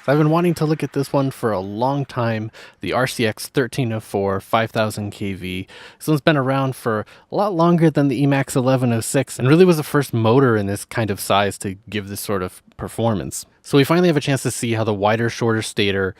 I've been wanting to look at this one for a long time, the RCX1304 5000 kV. This one's been around for a lot longer than the Emax 1106 and really was the first motor in this kind of size to give this sort of performance. So we finally have a chance to see how the wider, shorter stator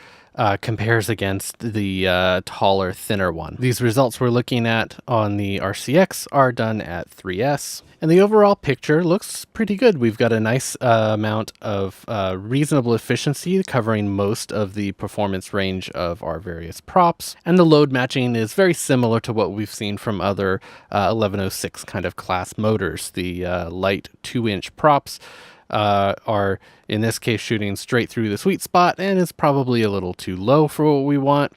compares against the taller, thinner one. These results we're looking at on the RCX are done at 3S. And the overall picture looks pretty good. We've got a nice amount of reasonable efficiency covering most of the performance range of our various props. And the load matching is very similar to what we've seen from other 1106 kind of class motors. The light 2-inch props are in this case shooting straight through the sweet spot, and it's probably a little too low for what we want.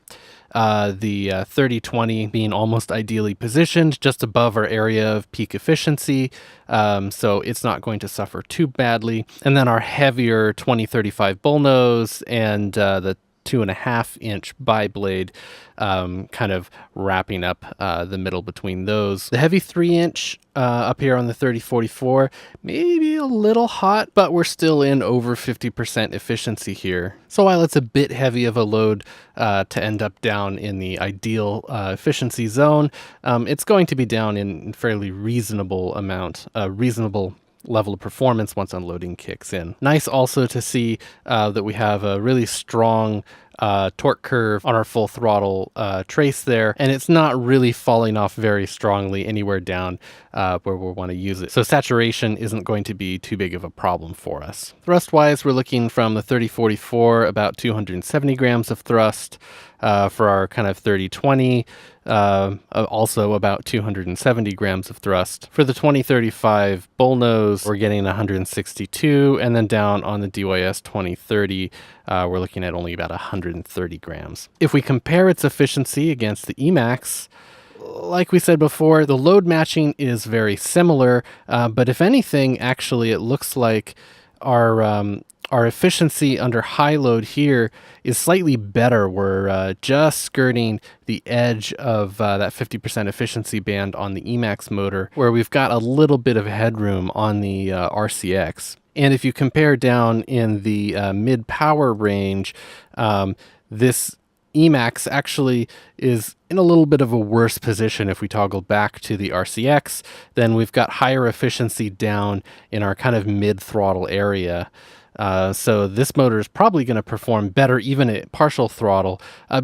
The 3020 being almost ideally positioned just above our area of peak efficiency, so it's not going to suffer too badly. And then our heavier 2035 bullnose and the 2.5-inch bi-blade kind of wrapping up the middle between those. The heavy 3-inch up here on the 3044, maybe a little hot, but we're still in over 50% efficiency here. So while it's a bit heavy of a load to end up down in the ideal efficiency zone, it's going to be down in fairly reasonable level of performance once unloading kicks in. Nice also to see that we have a really strong torque curve on our full throttle trace there, and it's not really falling off very strongly anywhere down where we want to use it. So saturation isn't going to be too big of a problem for us. Thrust wise, we're looking from the 3044 about 270 grams of thrust. For our kind of 3020, also about 270 grams of thrust. For the 2035 bullnose, we're getting 162, and then down on the DYS 2030, we're looking at only about 130 grams. If we compare its efficiency against the Emax, like we said before, the load matching is very similar, but if anything, actually, it looks like our efficiency under high load here is slightly better. We're just skirting the edge of that 50% efficiency band on the Emax motor, where we've got a little bit of headroom on the RCX. And if you compare down in the mid-power range, this Emax actually is in a little bit of a worse position. If we toggle back to the RCX, then we've got higher efficiency down in our kind of mid-throttle area. So this motor is probably going to perform better even at partial throttle,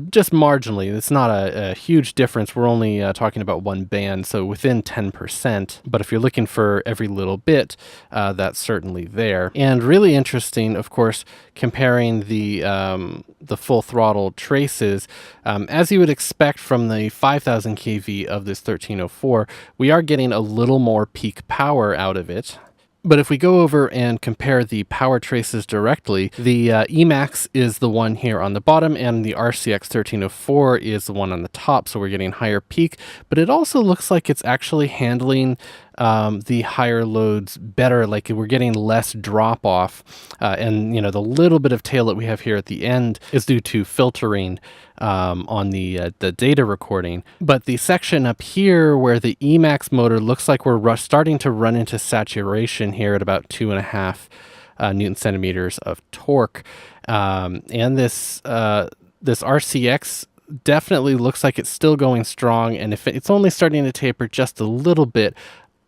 just marginally. It's not a huge difference. We're only talking about one band, so within 10%. But if you're looking for every little bit, that's certainly there. And really interesting, of course, comparing the full throttle traces. As you would expect from the 5000 kV of this 1304, we are getting a little more peak power out of it. But if we go over and compare the power traces directly, the Emax is the one here on the bottom, and the RCX1304 is the one on the top, so we're getting higher peak. But it also looks like it's actually handling the higher loads better, like we're getting less drop off. And, you know, the little bit of tail that we have here at the end is due to filtering on the data recording. But the section up here where the Emax motor looks like we're starting to run into saturation here at about 2.5 Newton centimeters of torque. And this RCX definitely looks like it's still going strong, and if it's only starting to taper just a little bit,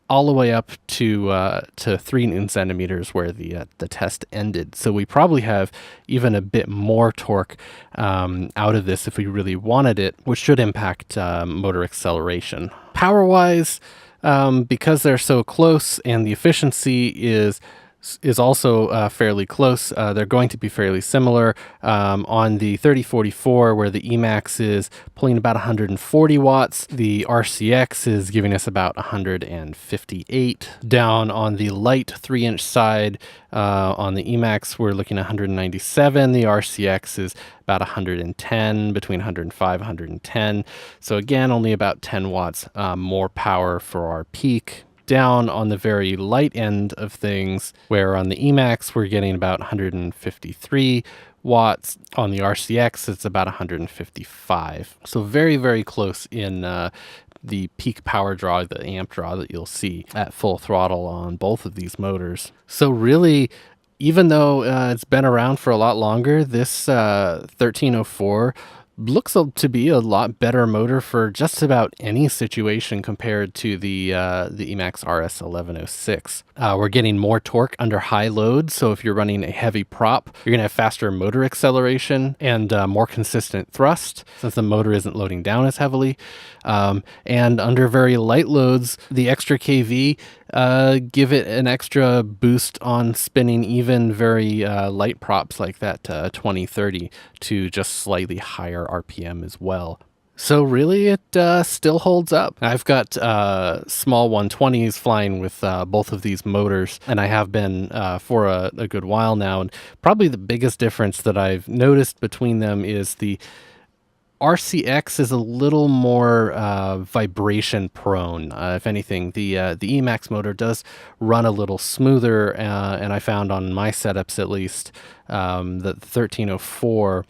all the way up to 3 Newton centimeters where the test ended. So we probably have even a bit more torque out of this if we really wanted it, which should impact motor acceleration. Power-wise, because they're so close and the efficiency is also fairly close. They're going to be fairly similar. On the 3044, where the Emax is pulling about 140 watts, the RCX is giving us about 158. Down on the light 3-inch side, on the Emax, we're looking at 197. The RCX is about 110, between 105 and 110. So again, only about 10 watts more power for our peak. Down on the very light end of things, where on the Emax we're getting about 153 watts. On the RCX it's about 155. So very, very close in the peak power draw, the amp draw that you'll see at full throttle on both of these motors. So really Even though it's been around for a lot longer, this 1304 looks to be a lot better motor for just about any situation compared to the Emax RS1106. We're getting more torque under high load, so if you're running a heavy prop, you're going to have faster motor acceleration and more consistent thrust, since the motor isn't loading down as heavily. And under very light loads, the extra kV give it an extra boost on spinning even very light props like that 2030 to just slightly higher RPM as well. So really, it still holds up. I've got small 120s flying with both of these motors, and I have been for a good while now. And probably the biggest difference that I've noticed between them is the RCX is a little more vibration prone. If anything, the Emax motor does run a little smoother, and I found on my setups at least that the 1304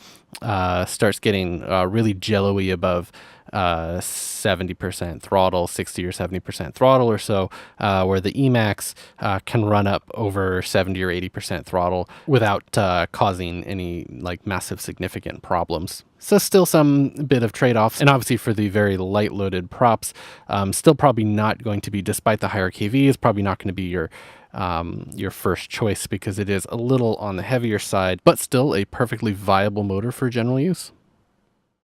starts getting really jello-y above 70% throttle, 60 or 70% throttle or so, where the Emax can run up over 70 or 80% throttle without causing any like massive significant problems. So still some bit of trade-offs, and obviously for the very light loaded props, still probably not going to be, despite the higher kV, is probably not going to be your first choice because it is a little on the heavier side, but still a perfectly viable motor for general use.